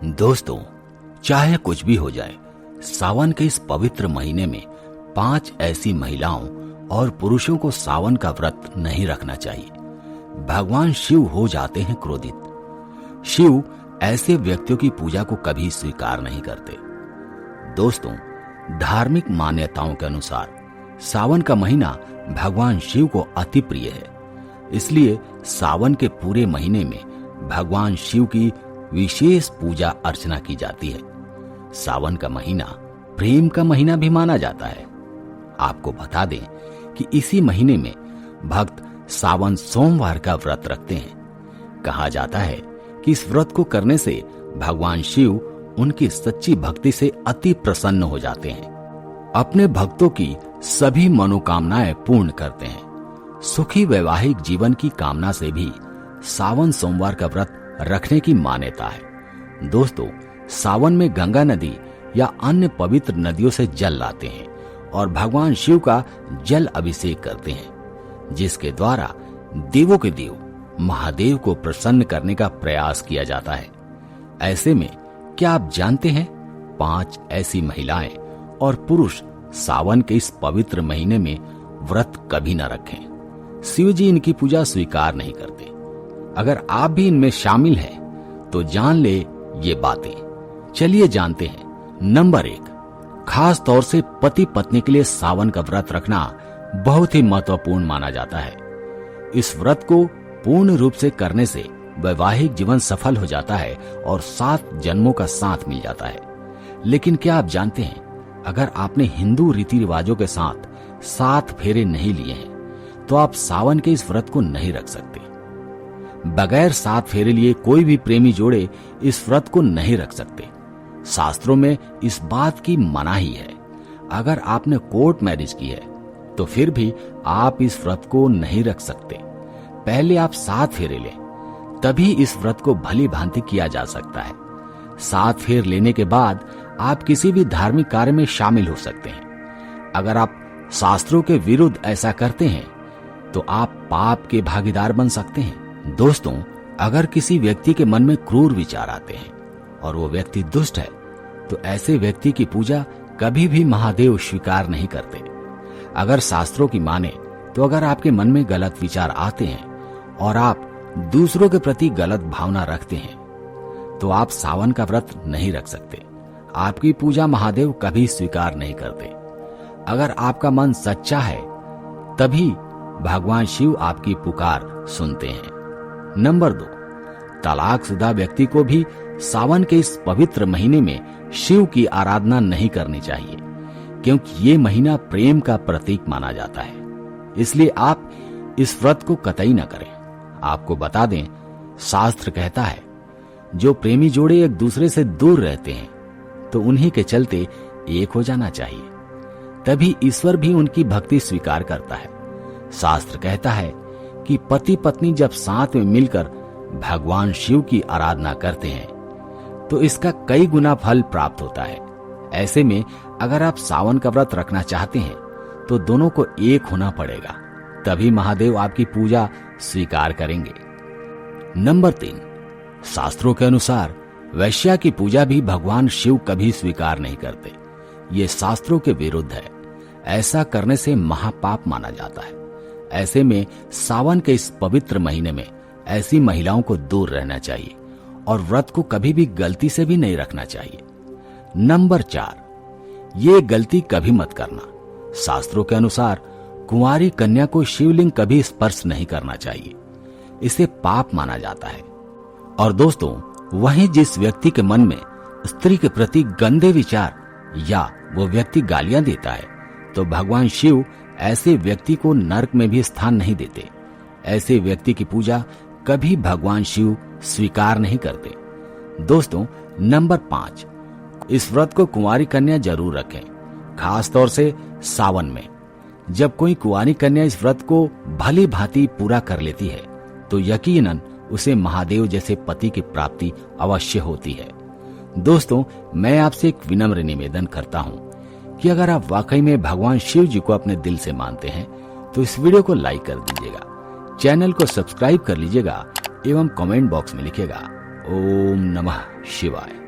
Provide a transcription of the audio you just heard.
दोस्तों, चाहे कुछ भी हो जाए, सावन के इस पवित्र महीने में 5 ऐसी महिलाओं और पुरुषों को सावन का व्रत नहीं रखना चाहिए। भगवान शिव हो जाते हैं क्रोधित। शिव ऐसे व्यक्तियों की पूजा को कभी स्वीकार नहीं करते। दोस्तों, धार्मिक मान्यताओं के अनुसार सावन का महीना भगवान शिव को अति प्रिय है। इसलिए सावन के पूरे महीने में भगवान शिव की विशेष पूजा अर्चना की जाती है। सावन का महीना प्रेम का महीना भी माना जाता है। आपको बता दें कि इसी महीने में भक्त सावन सोमवार का व्रत रखते हैं। कहा जाता है कि इस व्रत को करने से भगवान शिव उनकी सच्ची भक्ति से अति प्रसन्न हो जाते हैं, अपने भक्तों की सभी मनोकामनाएं पूर्ण करते हैं। सुखी वैवाहिक जीवन की कामना से भी सावन सोमवार का व्रत रखने की मान्यता है। दोस्तों, सावन में गंगा नदी या अन्य पवित्र नदियों से जल लाते हैं और भगवान शिव का जल अभिषेक करते हैं, जिसके द्वारा देवों के देव महादेव को प्रसन्न करने का प्रयास किया जाता है। ऐसे में क्या आप जानते हैं 5 ऐसी महिलाएं और पुरुष सावन के इस पवित्र महीने में व्रत कभी न रखें। शिव जी इनकी पूजा स्वीकार नहीं करते। अगर आप भी इनमें शामिल हैं तो जान ले ये बातें। चलिए जानते हैं। नंबर 1, खास तौर से पति पत्नी के लिए सावन का व्रत रखना बहुत ही महत्वपूर्ण माना जाता है। इस व्रत को पूर्ण रूप से करने से वैवाहिक जीवन सफल हो जाता है और 7 जन्मों का साथ मिल जाता है। लेकिन क्या आप जानते हैं, अगर आपने हिंदू रीति रिवाजों के साथ 7 फेरे नहीं लिए हैं तो आप सावन के इस व्रत को नहीं रख सकते। बगैर 7 फेरे लिए कोई भी प्रेमी जोड़े इस व्रत को नहीं रख सकते। शास्त्रों में इस बात की मनाही है। अगर आपने कोर्ट मैरिज की है तो फिर भी आप इस व्रत को नहीं रख सकते। पहले आप 7 फेरे लें, तभी इस व्रत को भली भांति किया जा सकता है। 7 फेर लेने के बाद आप किसी भी धार्मिक कार्य में शामिल हो सकते हैं। अगर आप शास्त्रों के विरुद्ध ऐसा करते हैं तो आप पाप के भागीदार बन सकते हैं। दोस्तों, अगर किसी व्यक्ति के मन में क्रूर विचार आते हैं और वो व्यक्ति दुष्ट है तो ऐसे व्यक्ति की पूजा कभी भी महादेव स्वीकार नहीं करते। अगर शास्त्रों की माने तो अगर आपके मन में गलत विचार आते हैं और आप दूसरों के प्रति गलत भावना रखते हैं तो आप सावन का व्रत नहीं रख सकते। आपकी पूजा महादेव कभी स्वीकार नहीं करते। अगर आपका मन सच्चा है तभी भगवान शिव आपकी पुकार सुनते हैं। नंबर 2, तलाकशुदा व्यक्ति को भी सावन के इस पवित्र महीने में शिव की आराधना नहीं करनी चाहिए, क्योंकि ये महीना प्रेम का प्रतीक माना जाता है। इसलिए आप इस व्रत को कतई न करें। आपको बता दें, शास्त्र कहता है जो प्रेमी जोड़े एक दूसरे से दूर रहते हैं तो उन्हीं के चलते एक हो जाना चाहिए, तभी ईश्वर भी उनकी भक्ति स्वीकार करता है। शास्त्र कहता है कि पति पत्नी जब साथ में मिलकर भगवान शिव की आराधना करते हैं तो इसका कई गुना फल प्राप्त होता है। ऐसे में अगर आप सावन का व्रत रखना चाहते हैं तो दोनों को एक होना पड़ेगा, तभी महादेव आपकी पूजा स्वीकार करेंगे। नंबर 3, शास्त्रों के अनुसार वैश्या की पूजा भी भगवान शिव कभी स्वीकार नहीं करते। ये शास्त्रों के विरुद्ध है। ऐसा करने से महापाप माना जाता है। ऐसे में सावन के इस पवित्र महीने में ऐसी महिलाओं को दूर रहना चाहिए और व्रत को कभी भी गलती से भी नहीं रखना चाहिए। नंबर 4, ये गलती कभी मत करना। शास्त्रों के अनुसार कुंवारी कन्या को शिवलिंग कभी स्पर्श नहीं करना चाहिए। इसे पाप माना जाता है। और दोस्तों, वहीं जिस व्यक्ति के मन में स्त्री के प्रति गंदे विचार या वो व्यक्ति गालियां देता है तो भगवान शिव ऐसे व्यक्ति को नरक में भी स्थान नहीं देते। ऐसे व्यक्ति की पूजा कभी भगवान शिव स्वीकार नहीं करते। दोस्तों, नंबर 5, इस व्रत को कुंवारी कन्या जरूर रखें, खास तौर से सावन में। जब कोई कुंवारी कन्या इस व्रत को भली भांति पूरा कर लेती है तो यकीनन उसे महादेव जैसे पति की प्राप्ति अवश्य होती है। दोस्तों, मैं आपसे एक विनम्र निवेदन करता हूँ कि अगर आप वाकई में भगवान शिव जी को अपने दिल से मानते हैं तो इस वीडियो को लाइक कर दीजिएगा, चैनल को सब्सक्राइब कर लीजिएगा एवं कमेंट बॉक्स में लिखिएगा ओम नमः शिवाय।